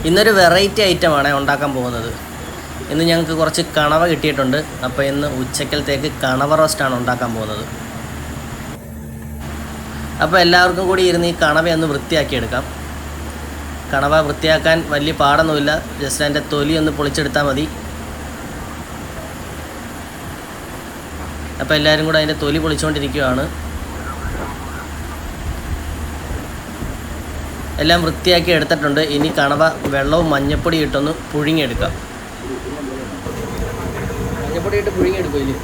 ഇന്നൊരു വെറൈറ്റി ഐറ്റമാണ് ഉണ്ടാക്കാൻ പോകുന്നത്. ഇന്ന് ഞങ്ങൾക്ക് കുറച്ച് കണവ കിട്ടിയിട്ടുണ്ട്. അപ്പോൾ ഇന്ന് ഉച്ചക്കലത്തേക്ക് കണവ റോസ്റ്റാണ് ഉണ്ടാക്കാൻ പോകുന്നത്. അപ്പോൾ എല്ലാവർക്കും കൂടി ഇരുന്ന് ഈ കണവയൊന്ന് വൃത്തിയാക്കിയെടുക്കാം. കണവ വൃത്തിയാക്കാൻ വലിയ പാടൊന്നുമില്ല, ജസ്റ്റ് അതിൻ്റെ തൊലി ഒന്ന് പൊളിച്ചെടുത്താൽ മതി. അപ്പോൾ എല്ലാവരും കൂടെ അതിൻ്റെ തൊലി പൊളിച്ചുകൊണ്ടിരിക്കുകയാണ്. എല്ലാം വൃത്തിയാക്കി എടുത്തിട്ടുണ്ട്. ഇനി കണവ വെള്ളവും മഞ്ഞപ്പൊടി ഇട്ടൊന്ന് പുഴുങ്ങിയെടുക്കാം. മഞ്ഞപ്പൊടി ഇട്ട് പുഴുങ്ങിയെടുക്കില്ലേ?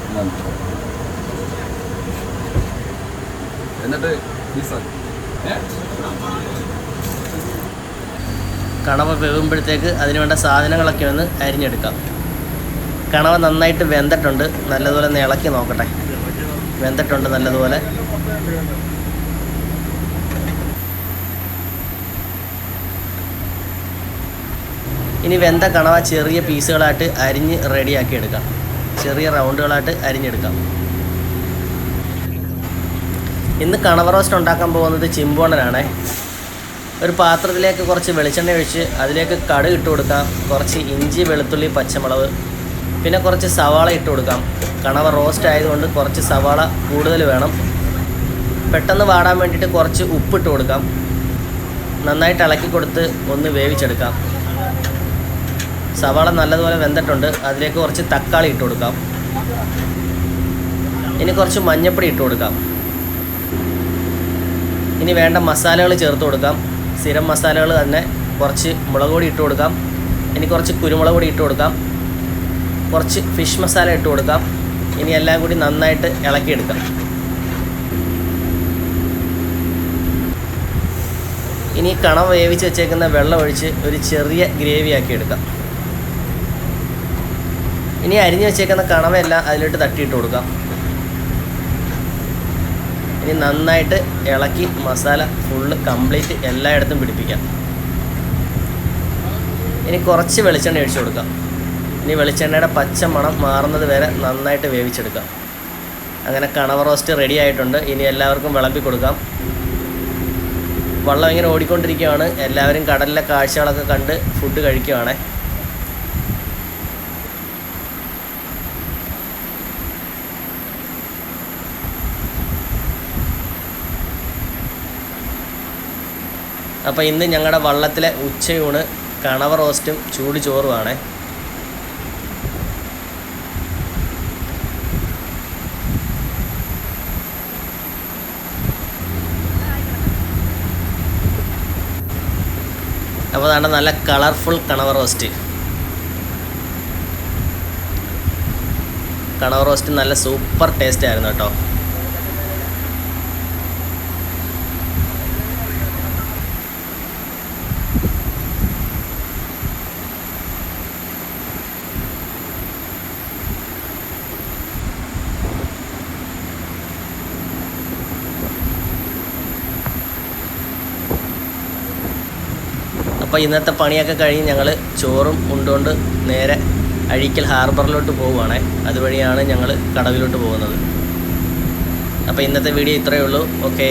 എന്നിട്ട് കണവ വേകുമ്പോഴത്തേക്ക് അതിന് വേണ്ട സാധനങ്ങളൊക്കെ ഒന്ന് അരിഞ്ഞെടുക്കാം. കണവ നന്നായിട്ട് വെന്തിട്ടുണ്ട്. നല്ലതുപോലെ ഒന്ന് ഇളക്കി നോക്കട്ടെ. വെന്തിട്ടുണ്ട് നല്ലതുപോലെ. ഇനി വെന്ത കണവ ചെറിയ പീസുകളായിട്ട് അരിഞ്ഞ് റെഡിയാക്കി എടുക്കാം. ചെറിയ റൗണ്ടുകളായിട്ട് അരിഞ്ഞെടുക്കാം. ഇന്ന് കണവ റോസ്റ്റ് ഉണ്ടാക്കാൻ പോകുന്നത് ചിമ്പോണനാണ്. ഒരു പാത്രത്തിലേക്ക് കുറച്ച് വെളിച്ചെണ്ണ ഒഴിച്ച് അതിലേക്ക് കടുക് ഇട്ട് കൊടുക്കാം. കുറച്ച് ഇഞ്ചി, വെളുത്തുള്ളി, പച്ചമുളക്, പിന്നെ കുറച്ച് സവാള ഇട്ട് കൊടുക്കാം. കണവ റോസ്റ്റ് ആയതുകൊണ്ട് കുറച്ച് സവാള കൂടുതൽ വേണം. പെട്ടെന്ന് വാടാൻ വേണ്ടിയിട്ട് കുറച്ച് ഉപ്പിട്ട് കൊടുക്കാം. നന്നായിട്ട് ഇളക്കി കൊടുത്ത് ഒന്ന് വേവിച്ചെടുക്കാം. സവാള നല്ലതുപോലെ വെന്തിട്ടുണ്ട്. അതിലേക്ക് കുറച്ച് തക്കാളി ഇട്ട് കൊടുക്കാം. ഇനി കുറച്ച് മഞ്ഞൾപ്പൊടി ഇട്ട് കൊടുക്കാം. ഇനി വേണ്ട മസാലകൾ ചേർത്ത് കൊടുക്കാം. സ്ഥിരം മസാലകൾ തന്നെ. കുറച്ച് മുളക് പൊടി ഇട്ട് കൊടുക്കാം. ഇനി കുറച്ച് കുരുമുളക് പൊടി ഇട്ട് കൊടുക്കാം. കുറച്ച് ഫിഷ് മസാല ഇട്ട് കൊടുക്കാം. ഇനി എല്ലാം കൂടി നന്നായിട്ട് ഇളക്കിയെടുക്കാം. ഇനി കണവ വേവിച്ച് വെച്ചേക്കുന്ന വെള്ളം ഒഴിച്ച് ഒരു ചെറിയ ഗ്രേവി ആക്കി എടുക്കാം. ഇനി അരിഞ്ഞ് വെച്ചേക്കുന്ന കണവയെല്ലാം അതിലോട്ട് തട്ടിയിട്ട് കൊടുക്കാം. ഇനി നന്നായിട്ട് ഇളക്കി മസാല ഫുള്ള് കംപ്ലീറ്റ് എല്ലായിടത്തും പിടിപ്പിക്കാം. ഇനി കുറച്ച് വെളിച്ചെണ്ണ ഒഴിച്ചു കൊടുക്കാം. ഇനി വെളിച്ചെണ്ണയുടെ പച്ച മണം മാറുന്നത് വരെ നന്നായിട്ട് വേവിച്ചെടുക്കാം. അങ്ങനെ കണവ റോസ്റ്റ് റെഡി ആയിട്ടുണ്ട്. ഇനി എല്ലാവർക്കും വിളമ്പി കൊടുക്കാം. വള്ളം ഇങ്ങനെ ഓടിക്കൊണ്ടിരിക്കുകയാണ്. എല്ലാവരും കടലിലെ കാഴ്ചകളൊക്കെ കണ്ട് ഫുഡ് കഴിക്കുകയാണ്. അപ്പോൾ ഇന്ന് ഞങ്ങളുടെ വള്ളത്തിലെ ഉച്ചയൂണ് കണവ റോസ്റ്റും ചൂട് ചോറുമാണ്. അപ്പോൾ അതാണ് നല്ല കളർഫുൾ കണവ റോസ്റ്റ്. കണവ റോസ്റ്റ് നല്ല സൂപ്പർ ടേസ്റ്റ് ആയിരുന്നു കേട്ടോ. അപ്പോൾ ഇന്നത്തെ പണിയൊക്കെ കഴിഞ്ഞ് ഞങ്ങൾ ചോറും ഉണ്ടുകൊണ്ട് നേരെ അഴീക്കൽ ഹാർബറിലോട്ട് പോവുകയാണ്. അതുവഴിയാണ് ഞങ്ങൾ കടവിലോട്ട് പോകുന്നത്. അപ്പോൾ ഇന്നത്തെ വീഡിയോ ഇത്രയേ ഉള്ളൂ. ഓക്കേ.